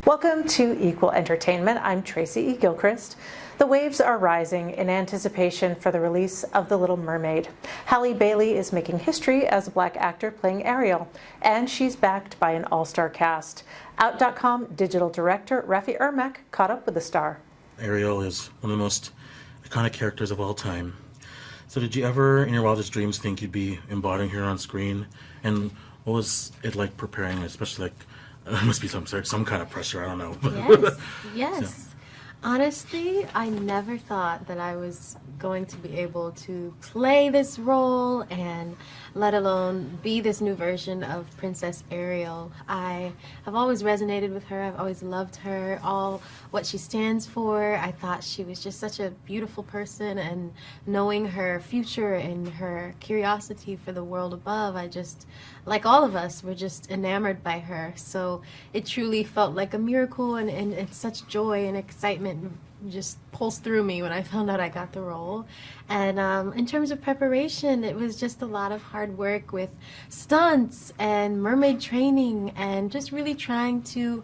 Welcome to Equal Entertainment. I'm Tracy E. Gilchrist. The waves are rising in anticipation for the release of The Little Mermaid. Halle Bailey is making history as a Black actor playing Ariel, and she's backed by an all-star cast. Out.com digital director Rafi Ermek caught up with the star. Ariel is one of the most iconic characters of all time. So did you ever, in your wildest dreams, think you'd be embodying her on screen? And what was it like preparing, especially like, there must be some kind of pressure, I don't know. Yes. So. Honestly, I never thought that I was going to be able to play this role and let alone be this new version of Princess Ariel. I have always resonated with her. I've always loved her, all what she stands for. I thought she was just such a beautiful person, and knowing her future and her curiosity for the world above, I just, like all of us, were just enamored by her. So it truly felt like a miracle, and such joy and excitement just pulsed through me when I found out I got the role. And in terms of preparation, it was just a lot of hard work with stunts and mermaid training and just really trying to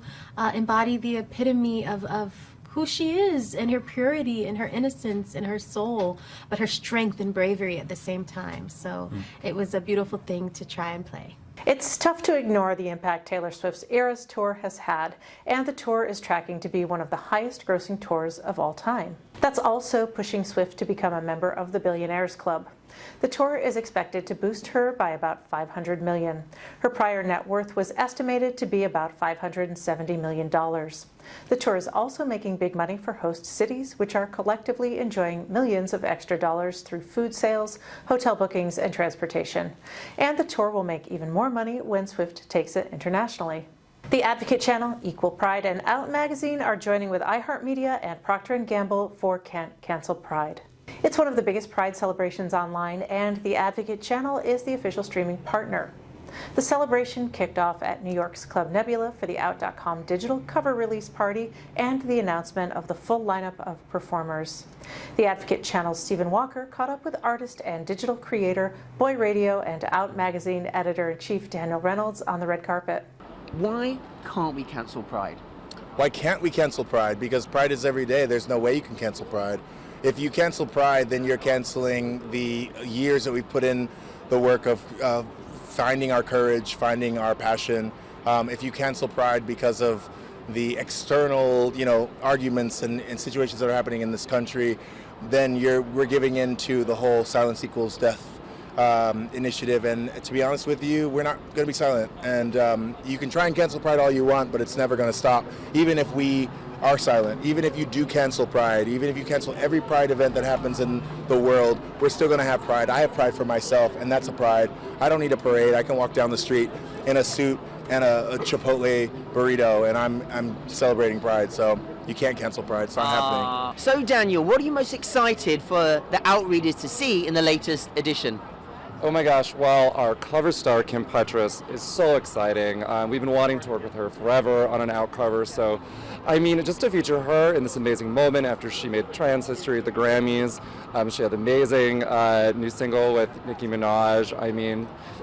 embody the epitome of who she is, and her purity and her innocence and her soul, but her strength and bravery at the same time. So it was a beautiful thing to try and play. It's tough to ignore the impact Taylor Swift's Eras tour has had, and the tour is tracking to be one of the highest grossing tours of all time. That's also pushing Swift to become a member of the Billionaires Club. The tour is expected to boost her by about $500 million. Her prior net worth was estimated to be about $570 million. The tour is also making big money for host cities, which are collectively enjoying millions of extra dollars through food sales, hotel bookings, and transportation. And the tour will make even more money when Swift takes it internationally. The Advocate Channel, Equal Pride, and Out Magazine are joining with iHeartMedia and Procter & Gamble for Can't Cancel Pride. It's one of the biggest Pride celebrations online, and the Advocate Channel is the official streaming partner. The celebration kicked off at New York's Club Nebula for the Out.com digital cover release party and the announcement of the full lineup of performers. The Advocate Channel's Stephen Walker caught up with artist and digital creator, Boy Radio, and Out Magazine editor-in-chief Daniel Reynolds on the red carpet. Why can't we cancel Pride? Why can't we cancel Pride? Because Pride is every day. There's no way you can cancel Pride. If you cancel Pride, then you're canceling the years that we've put in the work of finding our courage, finding our passion. If you cancel Pride because of the external, arguments and situations that are happening in this country, then we're giving in to the whole silence equals death initiative. And to be honest with you, we're not going to be silent. And you can try and cancel Pride all you want, but it's never going to stop. Even if we are silent, even if you do cancel Pride, even if you cancel every Pride event that happens in the world, we're still going to have Pride. I have Pride for myself, and that's a Pride. I don't need a parade. I can walk down the street in a suit and a Chipotle burrito, and I'm celebrating Pride. So you can't cancel Pride. It's not happening. So Daniel, what are you most excited for the Out readers to see in the latest edition? Oh my gosh, well, our cover star, Kim Petras, is so exciting. We've been wanting to work with her forever on an Out cover, so just to feature her in this amazing moment after she made trans history at the Grammys. She had an amazing new single with Nicki Minaj.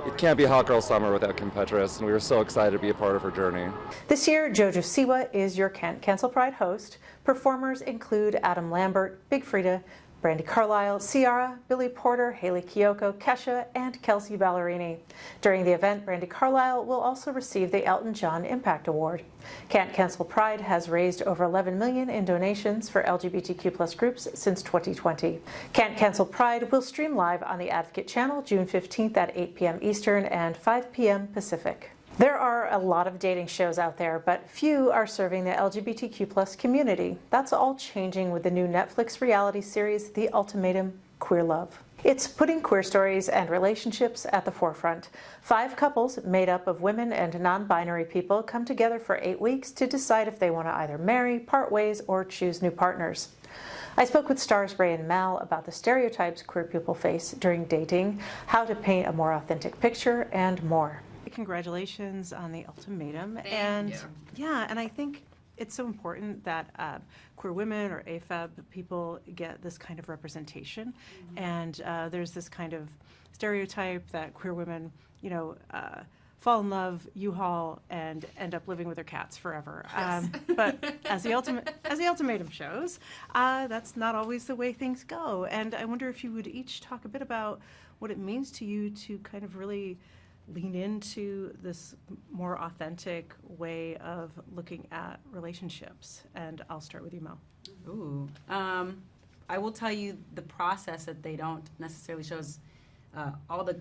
It can't be Hot Girl Summer without Kim Petras, and we were so excited to be a part of her journey. This year, Jojo Siwa is your Can't Cancel Pride host. Performers include Adam Lambert, Big Frida, Brandi Carlile, Ciara, Billy Porter, Haley Kiyoko, Kesha, and Kelsey Ballerini. During the event, Brandi Carlile will also receive the Elton John Impact Award. Can't Cancel Pride has raised over $11 million in donations for LGBTQ+ groups since 2020. Can't Cancel Pride will stream live on the Advocate Channel June 15th at 8 p.m. Eastern and 5 p.m. Pacific. There are a lot of dating shows out there, but few are serving the LGBTQ+ community. That's all changing with the new Netflix reality series, The Ultimatum: Queer Love. It's putting queer stories and relationships at the forefront. 5 couples made up of women and non-binary people come together for 8 weeks to decide if they want to either marry, part ways, or choose new partners. I spoke with stars Ray and Mal about the stereotypes queer people face during dating, how to paint a more authentic picture, and more. Congratulations on The Ultimatum. Thank you. Yeah, and I think it's so important that queer women or AFAB people get this kind of representation. And there's this kind of stereotype that queer women, fall in love, U-Haul, and end up living with their cats forever. But as the ultimatum shows, that's not always the way things go. And I wonder if you would each talk a bit about what it means to you to kind of really lean into this more authentic way of looking at relationships. And I'll start with you, Mo. Ooh. I will tell you the process that they don't necessarily show is all the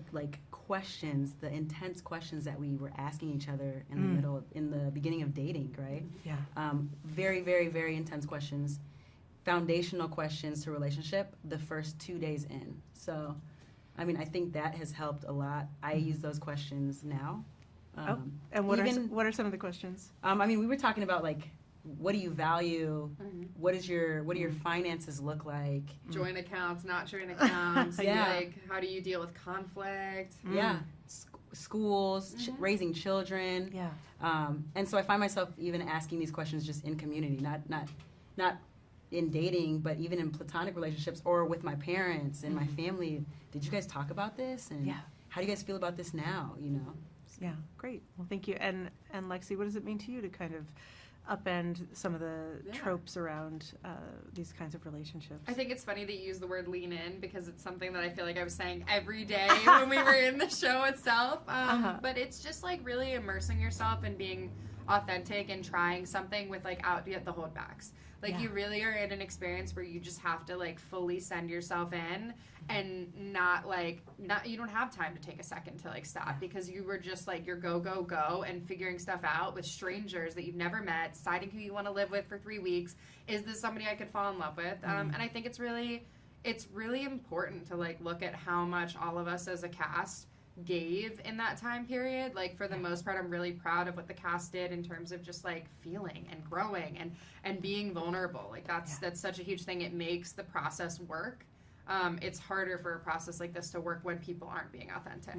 questions, the intense questions that we were asking each other in the beginning of dating, right? Yeah. Very, very, very intense questions, foundational questions to relationship the first 2 days in. So, I mean, I think that has helped a lot. I use those questions now. And what are some of the questions? I mean, we were talking about what do you value? What do your finances look like? Joint accounts, not joint accounts. Yeah. How do you deal with conflict? Yeah. Schools, raising children. Yeah. And so I find myself even asking these questions just in community, not in dating, but even in platonic relationships or with my parents and my family. Did you guys talk about this? And how do you guys feel about this now? Yeah, great. Well, thank you. And Lexi, what does it mean to you to kind of upend some of the tropes around these kinds of relationships? I think it's funny that you use the word lean in because it's something that I feel like I was saying every day when we were in the show itself. But it's just really immersing yourself and being authentic and trying something without the holdbacks. You really are in an experience where you just have to fully send yourself in and not you don't have time to take a second to stop because you were just you're go and figuring stuff out with strangers that you've never met, deciding who you want to live with for 3 weeks. Is this somebody I could fall in love with? And I think it's really important to look at how much all of us as a cast gave in that time period. For the most part, I'm really proud of what the cast did in terms of just feeling and growing and being vulnerable. That's such a huge thing. It makes the process work. It's harder for a process like this to work when people aren't being authentic.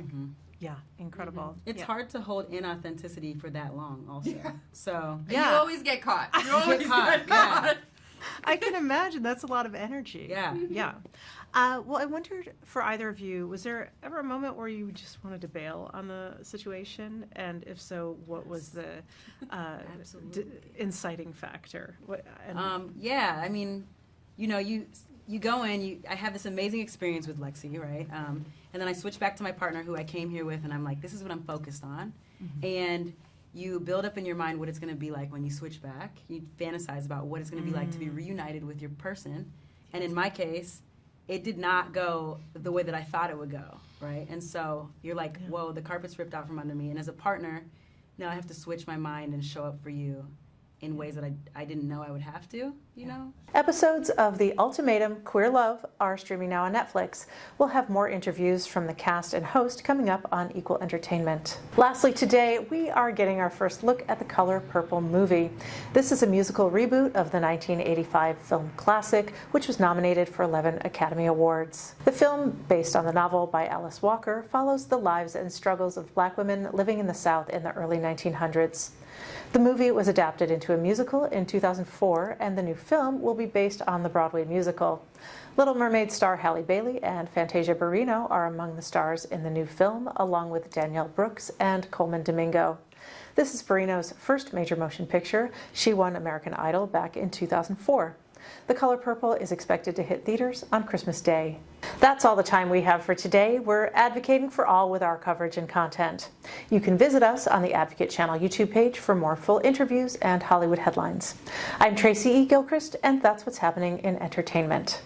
Yeah, incredible. It's hard to hold inauthenticity for that long also. So you always get caught. You always get caught. Yeah. I can imagine that's a lot of energy. Yeah. Yeah. Well, I wondered for either of you, was there ever a moment where you just wanted to bail on the situation? And if so, what was the inciting factor? Yeah, I mean, you go in, I have this amazing experience with Lexi, right? And then I switch back to my partner who I came here with, and I'm like, this is what I'm focused on. And you build up in your mind what it's going to be like when you switch back. You fantasize about what it's going to be like to be reunited with your person. And in my case, it did not go the way that I thought it would go, right? And so you're like, whoa, the carpet's ripped out from under me. And as a partner, now I have to switch my mind and show up for you in ways that I didn't know I would have to, you know? Episodes of The Ultimatum Queer Love are streaming now on Netflix. We'll have more interviews from the cast and host coming up on Equal Entertainment. Lastly today, we are getting our first look at The Color Purple movie. This is a musical reboot of the 1985 film classic, which was nominated for 11 Academy Awards. The film, based on the novel by Alice Walker, follows the lives and struggles of Black women living in the South in the early 1900s. The movie was adapted into a musical in 2004, and the new film will be based on the Broadway musical. Little Mermaid star Halle Bailey and Fantasia Barrino are among the stars in the new film, along with Danielle Brooks and Coleman Domingo. This is Barrino's first major motion picture. She won American Idol back in 2004. The Color Purple is expected to hit theaters on Christmas Day. That's all the time we have for today. We're advocating for all with our coverage and content. You can visit us on the Advocate Channel YouTube page for more full interviews and Hollywood headlines. I'm Tracy E. Gilchrist, and that's what's happening in entertainment.